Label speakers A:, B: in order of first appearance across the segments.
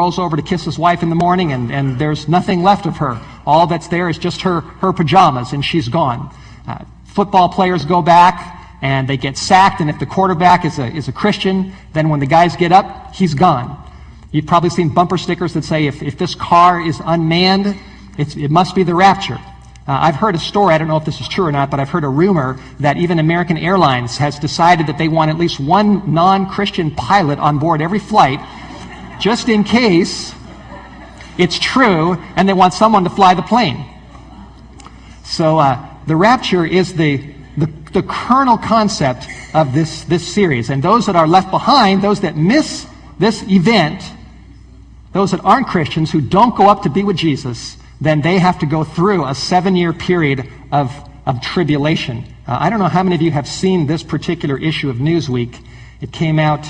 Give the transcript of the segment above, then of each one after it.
A: goes over to kiss his wife in the morning, and there's nothing left of her. All that's there is just her pajamas, and she's gone. Football players go back, and they get sacked, and if the quarterback is a Christian, then when the guys get up, he's gone. You've probably seen bumper stickers that say, if this car is unmanned, it must be the rapture. I've heard a story, I don't know if this is true or not, but I've heard a rumor that even American Airlines has decided that they want at least one non-Christian pilot on board every flight, just in case it's true, and they want someone to fly the plane. So the rapture is the kernel concept of this series. And those that are left behind, those that miss this event, those that aren't Christians, who don't go up to be with Jesus, then they have to go through a 7-year period of tribulation. I don't know how many of you have seen this particular issue of Newsweek. It came out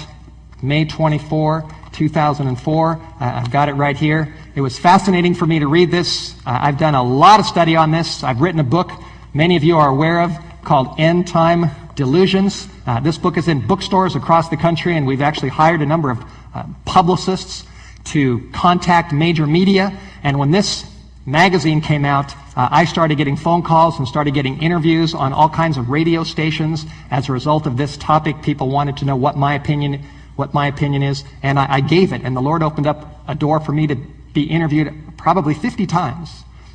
A: May 24, 2004. I've got it right here. It was fascinating for me to read this. I've done a lot of study on this. I've written a book many of you are aware of called End Time Delusions. This book is in bookstores across the country, and we've actually hired a number of publicists to contact major media. And when this magazine came out, I started getting phone calls and started getting interviews on all kinds of radio stations as a result of this topic. People wanted to know what my opinion is, and I gave it. And the Lord opened up a door for me to be interviewed probably 50 times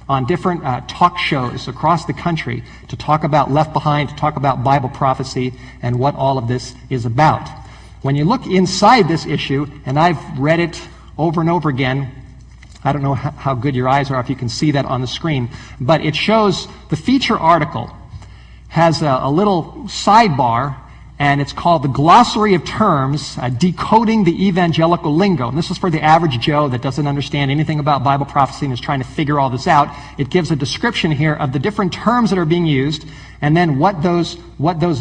A: on different talk shows across the country to talk about Left Behind, to talk about Bible prophecy, and what all of this is about. When you look inside this issue, and I've read it over and over again, I don't know how good your eyes are if you can see that on the screen, but it shows the feature article has a little sidebar, and it's called The Glossary of Terms, Decoding the Evangelical Lingo. And this is for the average Joe that doesn't understand anything about Bible prophecy and is trying to figure all this out. It gives a description here of the different terms that are being used, and then what those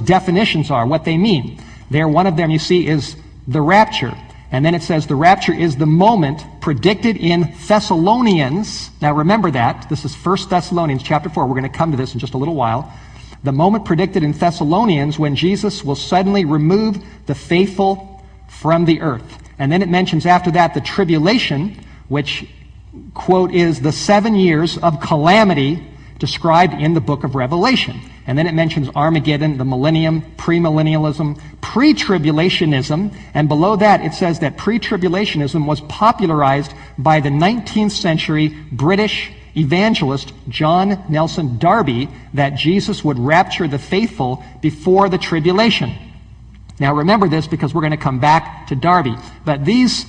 A: definitions are, what they mean. There, one of them you see is the rapture. And then it says the rapture is the moment predicted in Thessalonians. Now remember that. This is 1 Thessalonians chapter 4. We're going to come to this in just a little while. The moment predicted in Thessalonians when Jesus will suddenly remove the faithful from the earth. And then it mentions after that the tribulation, which, quote, is the 7 years of calamity described in the book of Revelation. And then it mentions Armageddon, the millennium, premillennialism, pre-tribulationism, and below that it says that pre-tribulationism was popularized by the 19th century British evangelist John Nelson Darby, that Jesus would rapture the faithful before the tribulation. Now remember this, because we're going to come back to Darby. But this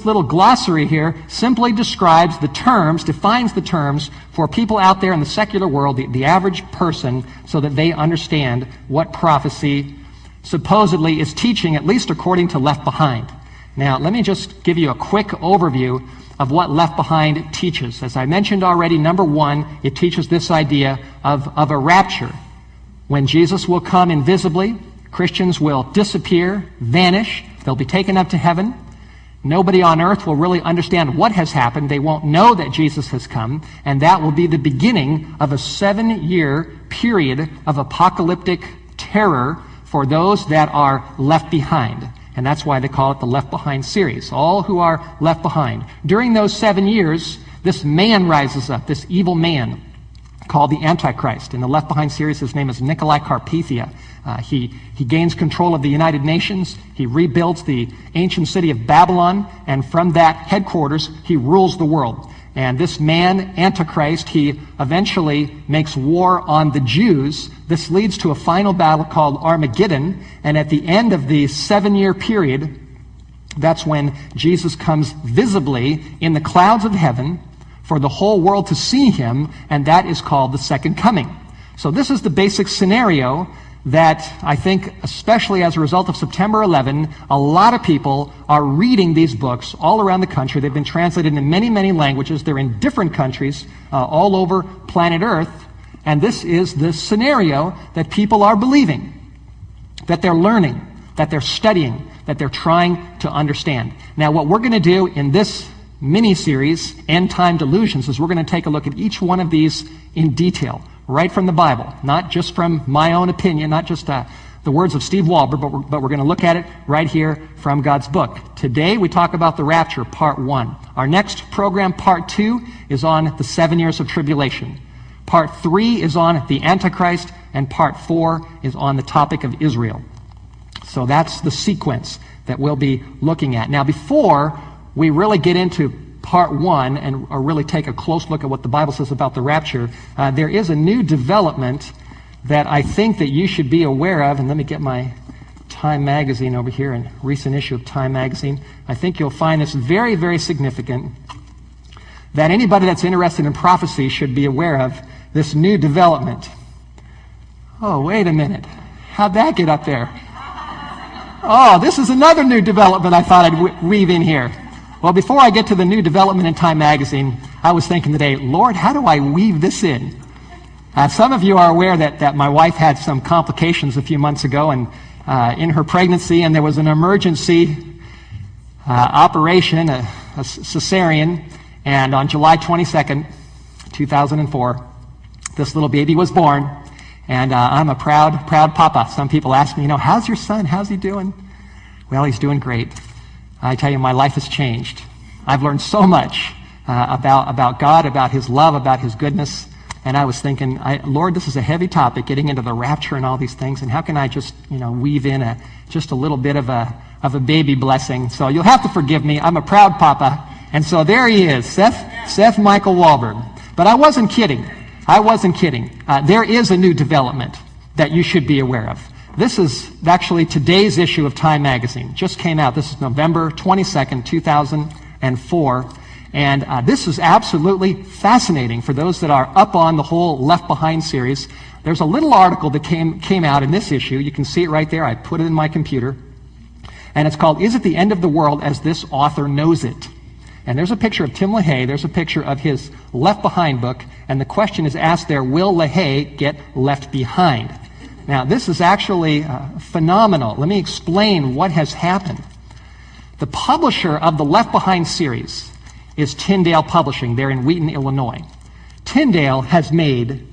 A: little glossary here simply describes the terms, defines the terms for people out there in the secular world, the average person, so that they understand what prophecy supposedly is teaching, at least according to Left Behind. Now, let me just give you a quick overview of what Left Behind teaches. As I mentioned already, number one, it teaches this idea of a rapture. When Jesus will come invisibly, Christians will disappear, vanish, they'll be taken up to heaven. Nobody on earth will really understand what has happened. They won't know that Jesus has come, and that will be the beginning of a 7-year period of apocalyptic terror for those that are left behind. And that's why they call it the Left Behind series. All who are left behind. During those 7 years, this man rises up, this evil man called the Antichrist. In the Left Behind series, his name is Nicolae Carpathia. He gains control of the United Nations. He rebuilds the ancient city of Babylon, and from that headquarters, he rules the world. And this man, Antichrist, he eventually makes war on the Jews. This leads to a final battle called Armageddon, and at the end of the 7-year period, that's when Jesus comes visibly in the clouds of heaven for the whole world to see him, and that is called the second coming. So this is the basic scenario that I think, especially as a result of September 11, a lot of people are reading these books all around the country. They've been translated into many, many languages. They're in different countries all over planet Earth. And this is the scenario that people are believing, that they're learning, that they're studying, that they're trying to understand. Now, what we're going to do in this mini-series, End Time Delusions, is we're going to take a look at each one of these in detail, right from the Bible, not just from my own opinion, not just the words of Steve Walber, but we're going to look at it right here from God's book. Today we talk about the rapture, part 1. Our next program, part 2, is on the 7 years of tribulation. Part 3 is on the Antichrist, and part 4 is on the topic of Israel. So that's the sequence that we'll be looking at. Now, before we really get into part 1 and really take a close look at what the Bible says about the rapture, there is a new development that I think that you should be aware of. And let me get my Time magazine over here, a recent issue of Time magazine. I think you'll find this very, very significant, that anybody that's interested in prophecy should be aware of this new development. Oh, wait a minute. How'd that get up there? Oh, this is another new development I thought I'd weave in here. Well, before I get to the new development in Time magazine, I was thinking today, Lord, how do I weave this in? Some of you are aware that my wife had some complications a few months ago and in her pregnancy, and there was an emergency operation, a cesarean, and on July 22nd, 2004, this little baby was born, and I'm a proud papa. Some people ask me, how's your son? How's he doing? Well, he's doing great. I tell you, my life has changed. I've learned so much about God, about His love, about His goodness. And I was thinking, Lord, this is a heavy topic, getting into the rapture and all these things. And how can I just, weave in just a little bit of a baby blessing? So you'll have to forgive me. I'm a proud papa. And so there he is, Seth Michael Walberg. But I wasn't kidding. There is a new development that you should be aware of. This is actually today's issue of Time magazine. Just came out. This is November 22nd, 2004. And this is absolutely fascinating for those that are up on the whole Left Behind series. There's a little article that came out in this issue. You can see it right there. I put it in my computer. And it's called, Is It the End of the World as This Author Knows It? And there's a picture of Tim LaHaye. There's a picture of his Left Behind book. And the question is asked there, will LaHaye get left behind? Now, this is actually phenomenal. Let me explain what has happened. The publisher of the Left Behind series is Tyndale Publishing. They're in Wheaton, Illinois. Tyndale has made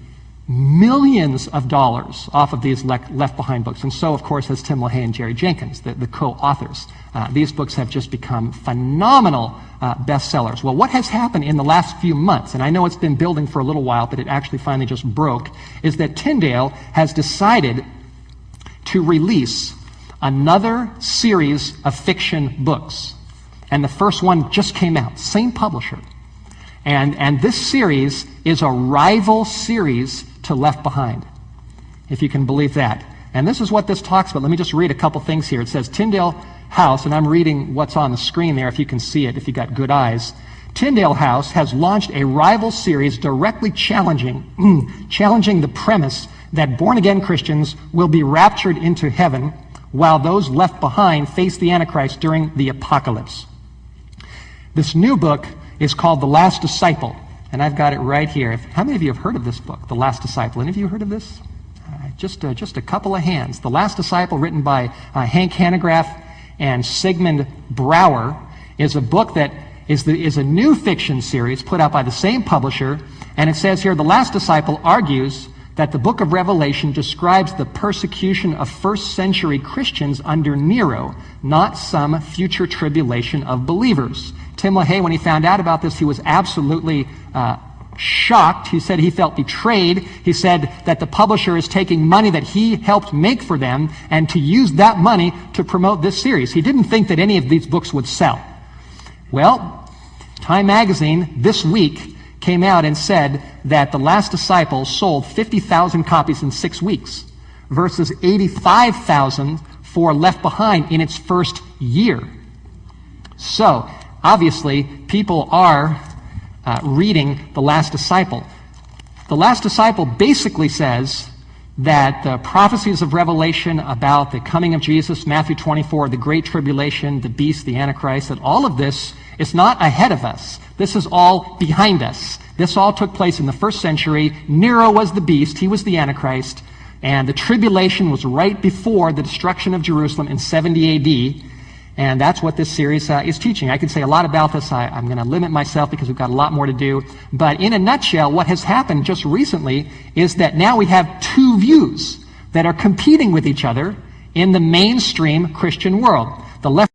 A: millions of dollars off of these Left Behind books. And so, of course, has Tim LaHaye and Jerry Jenkins, the co-authors. These books have just become phenomenal bestsellers. Well, what has happened in the last few months, and I know it's been building for a little while, but it actually finally just broke, is that Tyndale has decided to release another series of fiction books. And the first one just came out, same publisher. And this series is a rival series to Left Behind, if you can believe that. And this is what this talks about. Let me just read a couple things here. It says, Tyndale House, and I'm reading what's on the screen there if you can see it, if you got good eyes. Tyndale House has launched a rival series directly challenging the premise that born-again Christians will be raptured into heaven while those left behind face the Antichrist during the apocalypse. This new book is called The Last Disciple, and I've got it right here. How many of you have heard of this book, The Last Disciple? Any of you heard of this? Just a couple of hands. The Last Disciple, written by Hank Hanegraaff and Sigmund Bauer, is a book that is a new fiction series put out by the same publisher, and it says here, The Last Disciple argues that the book of Revelation describes the persecution of first-century Christians under Nero, not some future tribulation of believers. Tim LaHaye, when he found out about this, he was absolutely shocked. He said he felt betrayed. He said that the publisher is taking money that he helped make for them and to use that money to promote this series. He didn't think that any of these books would sell. Well, Time magazine this week came out and said that The Last Disciple sold 50,000 copies in 6 weeks versus 85,000 for Left Behind in its first year. So, obviously, people are reading The Last Disciple. The Last Disciple basically says that the prophecies of Revelation about the coming of Jesus, Matthew 24, the Great Tribulation, the beast, the Antichrist, that all of this is not ahead of us. This is all behind us. This all took place in the first century. Nero was the beast. He was the Antichrist. And the tribulation was right before the destruction of Jerusalem in 70 A.D., and that's what this series is teaching. I could say a lot about this. I'm going to limit myself because we've got a lot more to do. But in a nutshell, what has happened just recently is that now we have two views. that are competing with each other in the mainstream Christian world. The left